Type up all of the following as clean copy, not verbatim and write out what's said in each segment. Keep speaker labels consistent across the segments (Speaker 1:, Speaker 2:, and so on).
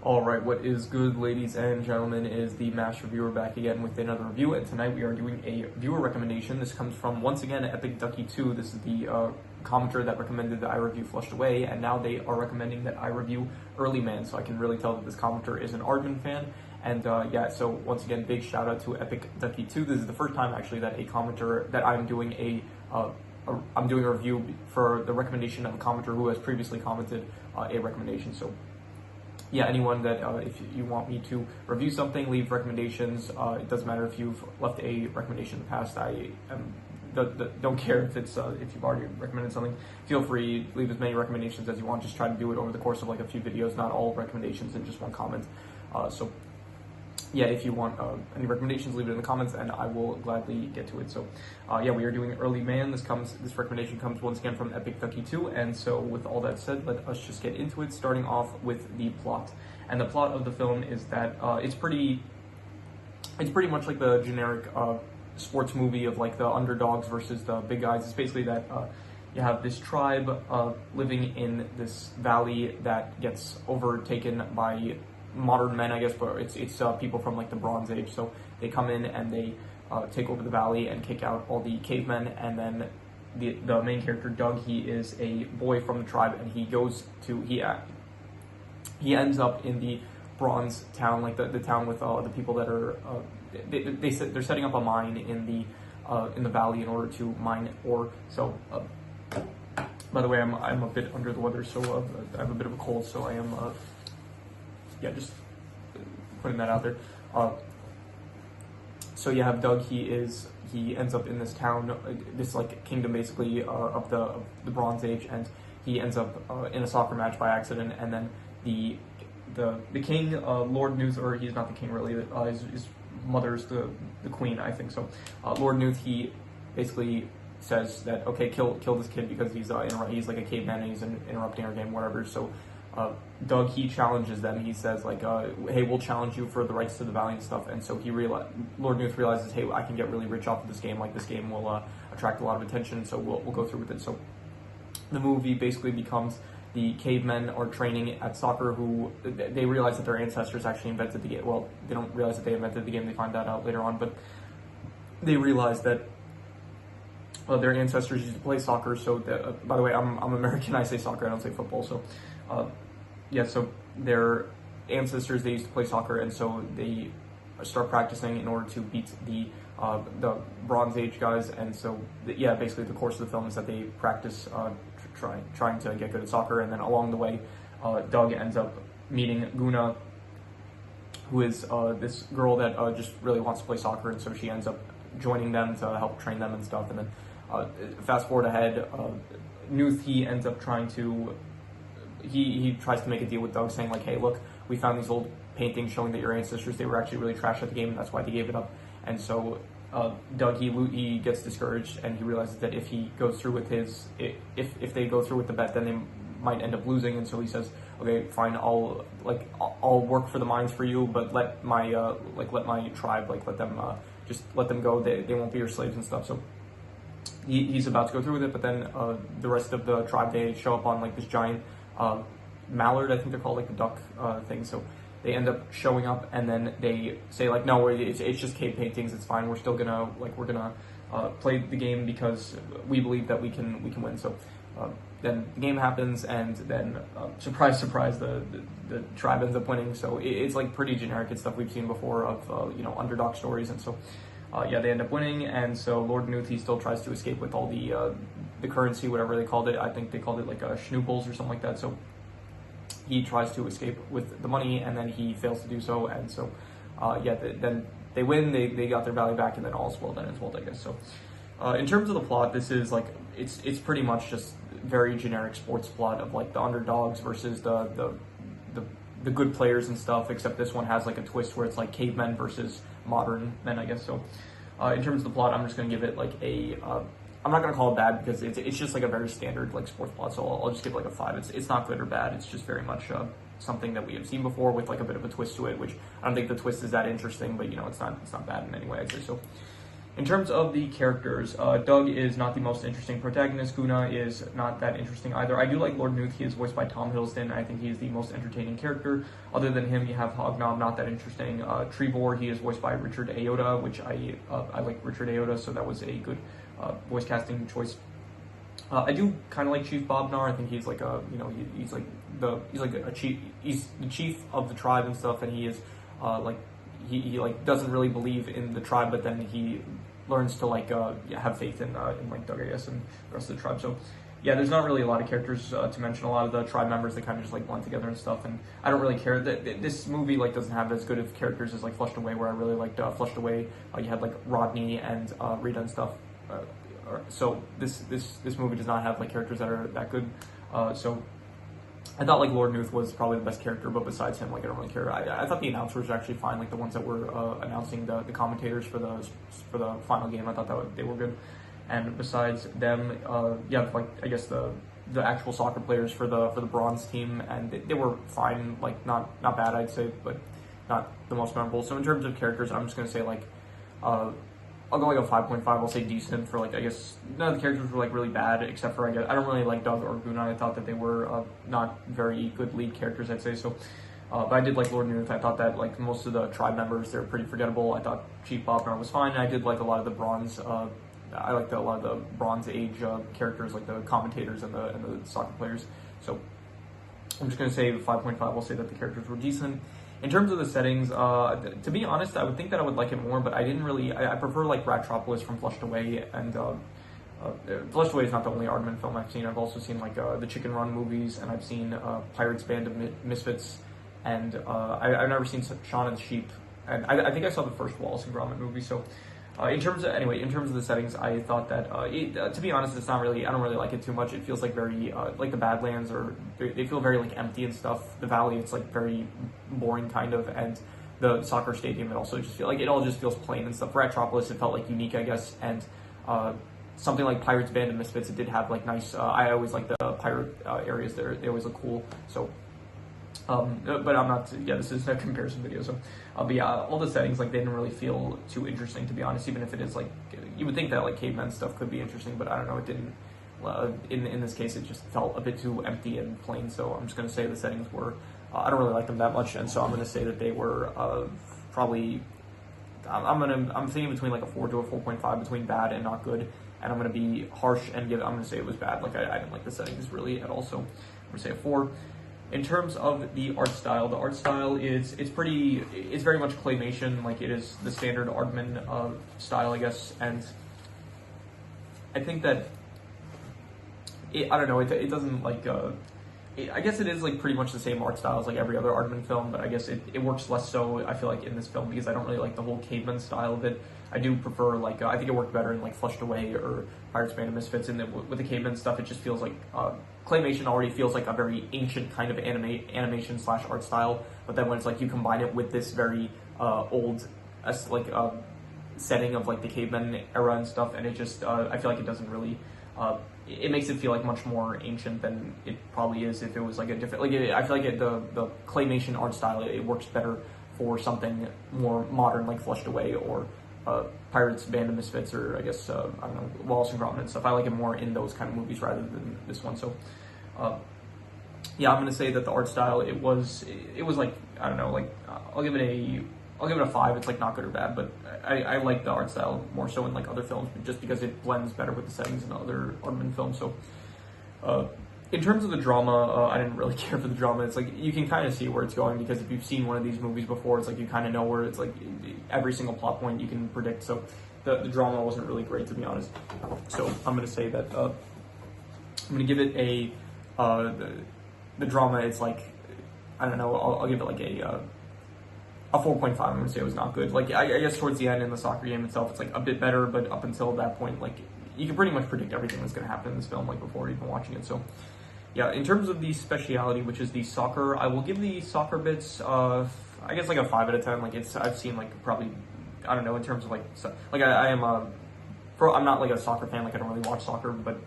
Speaker 1: Alright, what is good, ladies and gentlemen, is the Master Reviewer back again with another review, and tonight we are doing a viewer recommendation. This comes from, once again, Epic Ducky 2. This is the commenter that recommended that I review Flushed Away, and now they are recommending that I review Early Man, so I can really tell that this commenter is an Aardman fan. And yeah, so once again, big shout out to Epic Ducky 2. This is the first time, actually, that a commenter, that I'm doing I'm doing a review for the recommendation of a commenter who has previously commented a recommendation. So yeah, anyone that, if you want me to review something, leave recommendations. It doesn't matter if you've left a recommendation in the past. I don't care if it's if you've already recommended something. Feel free, leave as many recommendations as you want. Just try to do it over the course of like a few videos, not all recommendations in just one comment. So yeah, if you want any recommendations, leave it in the comments, and I will gladly get to it. So, yeah, we are doing Early Man. This recommendation comes once again from Epic Ducky 2. And so, with all that said, let us just get into it. Starting off with the plot, and the plot of the film is that it's pretty much like the generic sports movie of like the underdogs versus the big guys. It's basically that you have this tribe living in this valley that gets overtaken by modern men, I guess, but it's people from like the Bronze Age. So they come in and they take over the valley and kick out all the cavemen, and then the main character Doug, he is a boy from the tribe, and he goes to he ends up in the Bronze Town, like the town with the people that are they're setting up a mine in the valley in order to mine ore. So by the way, I'm a bit under the weather, so I have a bit of a cold, so I am yeah, just putting that out there. So you have Doug. He ends up in this town, this like kingdom basically of the Bronze Age, and he ends up in a soccer match by accident. And then the king, Lord Nuth, or he's not the king really. His mother's the queen, I think. So Lord Nuth, he basically says that okay, kill this kid because he's like a caveman and he's interrupting our game, whatever. So Doug, he challenges them. He says like, hey, we'll challenge you for the rights to the valley and stuff. And so Lord Nuth realizes, hey, I can get really rich off of this game. Like this game will attract a lot of attention, so we'll go through with it. So the movie basically becomes the cavemen are training at soccer, who they realize that their ancestors actually invented the game. Well, they don't realize that they invented the game. They find that out later on, but they realize that their ancestors used to play soccer. So by the way, I'm American. I say soccer. I don't say football. So yeah, so their ancestors, they used to play soccer, and so they start practicing in order to beat the Bronze Age guys. And so yeah, basically the course of the film is that they practice trying to get good at soccer, and then along the way, Doug ends up meeting Guna, who is this girl that just really wants to play soccer, and so she ends up joining them to help train them and stuff. And then fast forward ahead, Nuth, he ends up trying to he tries to make a deal with Doug, saying like, hey, look, we found these old paintings showing that your ancestors, they were actually really trash at the game, and that's why they gave it up. And so Doug, he gets discouraged, and he realizes that if he goes through with if they go through with the bet, then they might end up losing. And so he says, okay, fine, I'll work for the mines for you, but let my tribe, let them go. They won't be your slaves and stuff. So he's about to go through with it, but then the rest of the tribe, they show up on like this giant mallard, I think they're called, like the duck thing. So they end up showing up, and then they say like, no, it's just cave paintings, it's fine, we're still gonna play the game because we believe that we can win. So then the game happens, and then surprise, surprise, the tribe ends up winning. So it's like pretty generic. It's stuff we've seen before of underdog stories. And so yeah, they end up winning, and so Lord Nuth, he still tries to escape with all the currency, whatever they called it. I think they called it like schnoopels or something like that. So he tries to escape with the money, and then he fails to do so. And so yeah, then they win, they got their valley back, and then all's well done as well, I guess. So in terms of the plot, this is like, it's pretty much just very generic sports plot of like the underdogs versus the good players and stuff, except this one has like a twist where it's like cavemen versus modern men, I guess. So in terms of the plot, I'm just going to give it like I'm not going to call it bad because it's just like a very standard like sports plot. So I'll just give it like a 5. It's not good or bad. It's just very much something that we have seen before with like a bit of a twist to it, which I don't think the twist is that interesting, but it's not bad in any way, I'd say. So In terms of the characters, Doug is not the most interesting protagonist. Guna is not that interesting either. I do like Lord Nuth. He is voiced by Tom Hiddleston. I think he is the most entertaining character. Other than him, you have Hobnob, not that interesting. Trevor, he is voiced by Richard Ayoade, which I like Richard Ayoade, so that was a good voice casting choice. I do kind of like Chief Bobnar. I think he's like a, he's like a chief. He's the chief of the tribe and stuff, and he is like he like doesn't really believe in the tribe, but then he learns to like have faith in like Doug, I guess, and the rest of the tribe. So yeah, there's not really a lot of characters to mention. A lot of the tribe members, they kind of just like blend together and stuff, and I don't really care that this movie like doesn't have as good of characters as like Flushed Away, where I really liked Flushed Away. You had like Rodney and Rita and stuff. So this movie does not have like characters that are that good. So I thought like Lord Nuth was probably the best character, but besides him, like I don't really care. I thought the announcers were actually fine, like the ones that were announcing the commentators for the final game. I thought that they were good. And besides them, like I guess the actual soccer players for the bronze team, and they were fine, like not bad, I'd say, but not the most memorable. So in terms of characters, I'm just gonna say like I'll go like a 5.5. I'll say decent for like, I guess none of the characters were like really bad, except for I don't really like Doug or Guna. I thought that they were not very good lead characters, I'd say. So, but I did like Lord Nuth. I thought that like most of the tribe members, they're pretty forgettable. I thought Chief Bobnar was fine. I did like a lot of the bronze. I liked a lot of the Bronze Age characters, like the commentators and the soccer players. So I'm just gonna say 5.5. I'll say that the characters were decent. In terms of the settings, to be honest, I would think that I would like it more, but I didn't really. I prefer like Ratropolis from Flushed Away, and Flushed Away is not the only Aardman film I've seen. I've also seen like the Chicken Run movies, and I've seen Pirates Band of Misfits, and I've never seen Shaun of the Sheep, and I think I saw the first Wallace and Gromit movie. So in terms of the settings, I thought that to be honest, it's not really. I don't really like it too much. It feels like very like the Badlands, or they feel very like empty and stuff. The Valley, it's like very boring kind of, and the soccer stadium, it also just feel like it all just feels plain and stuff. For Ratropolis, it felt like unique, I guess, and something like Pirates Band of Misfits, it did have like nice. I always like the pirate areas there. They always look cool. So. But I'm not. Yeah, this is a comparison video. So, but yeah, all the settings like they didn't really feel too interesting, to be honest. Even if it is like, you would think that like caveman stuff could be interesting, but I don't know. It didn't. In this case, it just felt a bit too empty and plain. So I'm just gonna say the settings were. I don't really like them that much, and so I'm gonna say that they were probably. I'm thinking between like a 4 to a 4.5, between bad and not good, and I'm gonna be harsh and give. I'm gonna say it was bad. Like I didn't like the settings really at all. So I'm gonna say a 4. In terms of the art style is it's very much claymation, like it is the standard Aardman style, I guess, and I think that I don't know, it doesn't like I guess it is like pretty much the same art style as like every other Aardman film, but I guess it works less so, I feel like, in this film, because I don't really like the whole caveman style of it. I do prefer like I think it worked better in like Flushed Away or Pirates Band of Misfits, and with the caveman stuff, it just feels like claymation already feels like a very ancient kind of animation / art style, but then when it's like you combine it with this very old setting of like the caveman era and stuff, and it just I feel like it doesn't really it makes it feel like much more ancient than it probably is if it was like a different I feel like the claymation art style, it works better for something more modern like Flushed Away or Pirates Band of Misfits, or I guess I don't know, Wallace and Gromit and stuff. I like it more in those kind of movies rather than this one. So yeah, I'm gonna say that the art style, it was like, I don't know, like I'll give it a 5. It's like not good or bad, but I like the art style more so in like other films, just because it blends better with the settings in other Aardman films. So in terms of the drama, I didn't really care for the drama. It's like you can kind of see where it's going, because if you've seen one of these movies before, it's like you kind of know where it's like every single plot point you can predict. So the drama wasn't really great, to be honest. So I'm gonna say that I'm gonna give it a the drama. It's like, I don't know. I'll give it like a 4.5. I'm gonna say it was not good. Like I guess towards the end in the soccer game itself, it's like a bit better, but up until that point, like you can pretty much predict everything that's gonna happen in this film, like before even watching it. So yeah, in terms of the speciality, which is the soccer, I will give the soccer bits I guess like a 5 out of 10. Like I've seen like probably, I don't know, in terms of like I am I'm not like a soccer fan. Like I don't really watch soccer, but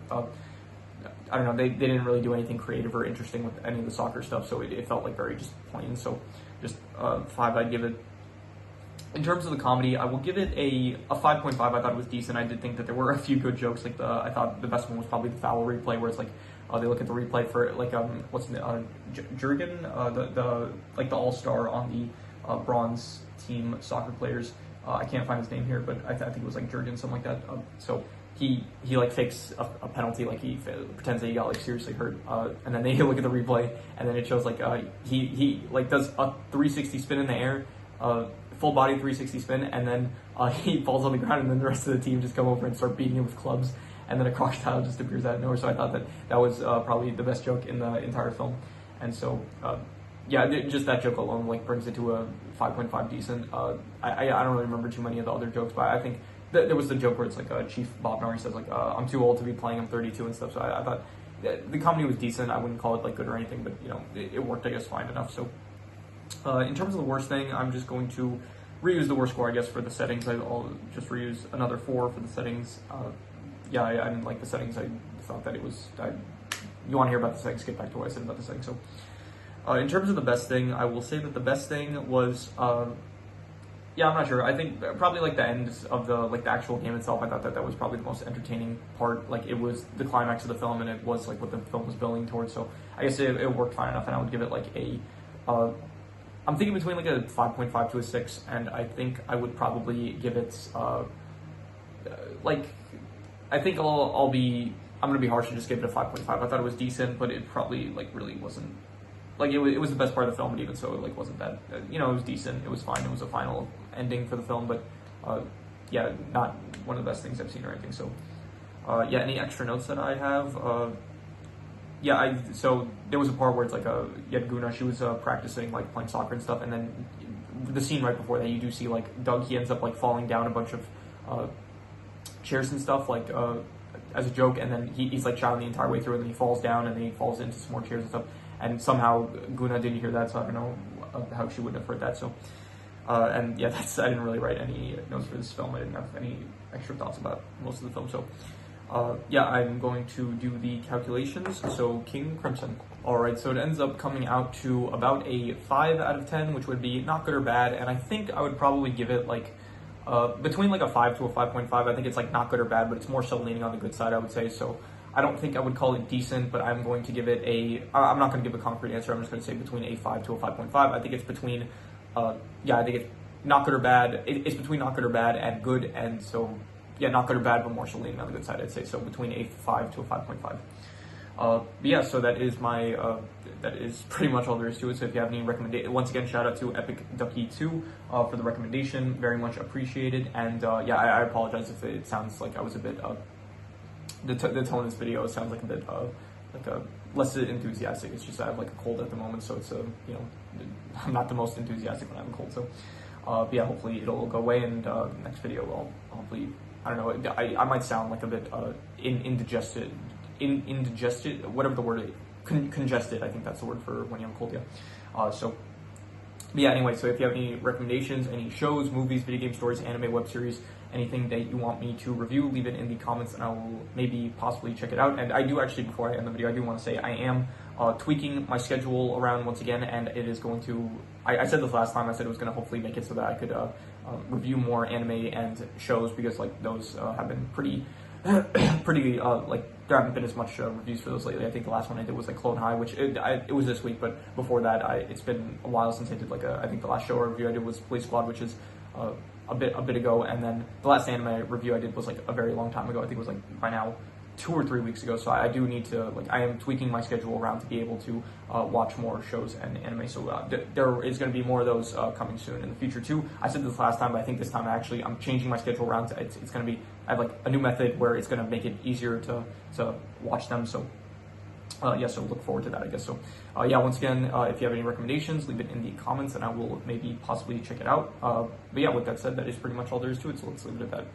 Speaker 1: I don't know, they didn't really do anything creative or interesting with any of the soccer stuff, so it felt like very just plain. So just 5 I'd give it. In terms of the comedy, I will give it a 5.5. I thought it was decent. I did think that there were a few good jokes. Like I thought the best one was probably the foul replay, where it's like they look at the replay for like what's the Jurgen, the like the all-star on the bronze team soccer players. I can't find his name here, but I think it was like Jurgen, something like that. So he like fakes a penalty, like he pretends that he got like seriously hurt, and then they look at the replay, and then it shows like he like does a 360 spin in the air. Full body 360 spin, and then he falls on the ground, and then the rest of the team just come over and start beating him with clubs, and then a crocodile just appears out of nowhere. So I thought that was probably the best joke in the entire film, and so yeah, just that joke alone like brings it to a 5.5 decent. I don't really remember too many of the other jokes, but I think there was the joke where it's like Chief Bob Nari says like I'm too old to be playing, I'm 32 and stuff. So I thought the comedy was decent. I wouldn't call it like good or anything, but you know it worked, I guess, fine enough. So. In terms of the worst thing, I'm just going to reuse the worst score, I guess, for the settings. I'll just reuse another 4 for the settings. Yeah, I didn't like the settings. I thought that it was... you want to hear about the settings, get back to what I said about the settings. So, in terms of the best thing, I will say that the best thing was... yeah, I'm not sure. I think probably like the end of the actual game itself. I thought that was probably the most entertaining part. Like it was the climax of the film, and it was like what the film was building towards. So I guess it worked fine enough, and I would give it like a... I'm thinking between like a 5.5 to a 6, and I think I would probably give it like I think I'm gonna be harsh and just give it a 5.5. I thought it was decent, but it probably like really wasn't like it was the best part of the film, but even so, it like wasn't that you know, it was decent, it was fine, it was a final ending for the film, but yeah, not one of the best things I've seen or anything. So yeah, any extra notes that I have? Yeah, so there was a part where it's like Guna, she was practicing like playing soccer and stuff, and then the scene right before that, you do see like Doug, he ends up like falling down a bunch of chairs and stuff, like as a joke, and then he's like shouting the entire way through, and then he falls down, and then he falls into some more chairs and stuff, and somehow Guna didn't hear that, so I don't know how she wouldn't have heard that. So and yeah, I didn't really write any notes for this film. I didn't have any extra thoughts about most of the film. So yeah, I'm going to do the calculations. So King Crimson. Alright, so it ends up coming out to about a 5 out of 10, which would be not good or bad, and I think I would probably give it like between like a 5 to a 5.5. I think it's like not good or bad, but it's more so leaning on the good side, I would say. So I don't think I would call it decent, but I'm going to give it I'm not going to give a concrete answer. I'm just going to say between a 5 to a 5.5. I think it's between, yeah, I think it's not good or bad. It's between not good or bad and good, and so, yeah, not good or bad, but more so leaning on the good side, I'd say. So between a 5 to a 5.5. But yeah, so that is my, that is pretty much all there is to it. So if you have any recommendations, once again, shout out to Epic Ducky 2 for the recommendation. Very much appreciated. And yeah, I apologize if it sounds like I was a bit, the tone of this video sounds like a bit, less enthusiastic. It's just I have like a cold at the moment, so it's you know, I'm not the most enthusiastic when I have a cold. So but yeah, hopefully it'll go away, and next video I'll hopefully, I don't know, I might sound like a bit indigested, whatever the word is, congested, I think that's the word for when you have a cold, yeah. So yeah, anyway, so if you have any recommendations, any shows, movies, video game stories, anime, web series, anything that you want me to review, leave it in the comments and I will maybe possibly check it out. And I do actually, before I end the video, I do want to say I am tweaking my schedule around once again, and it is going to, I said this last time, I said it was going to hopefully make it so that I could review more anime and shows, because like those have been pretty, like there haven't been as much reviews for those lately. I think the last one I did was like Clone High, which it was this week, but before that it's been a while since I did like I think the last show review I did was Police Squad, which is a bit ago, and then the last anime review I did was like a very long time ago. I think it was like by now 2 or 3 weeks ago. So I do need to, like, I am tweaking my schedule around to be able to watch more shows and anime. So there is going to be more of those coming soon in the future too. I said this last time, but I think this time I'm changing my schedule around. It's going to be, I have like a new method where it's going to make it easier to watch them. So yeah, so look forward to that, I guess. So yeah, once again, if you have any recommendations, leave it in the comments and I will maybe possibly check it out. But yeah, with that said, that is pretty much all there is to it. So let's leave it at that.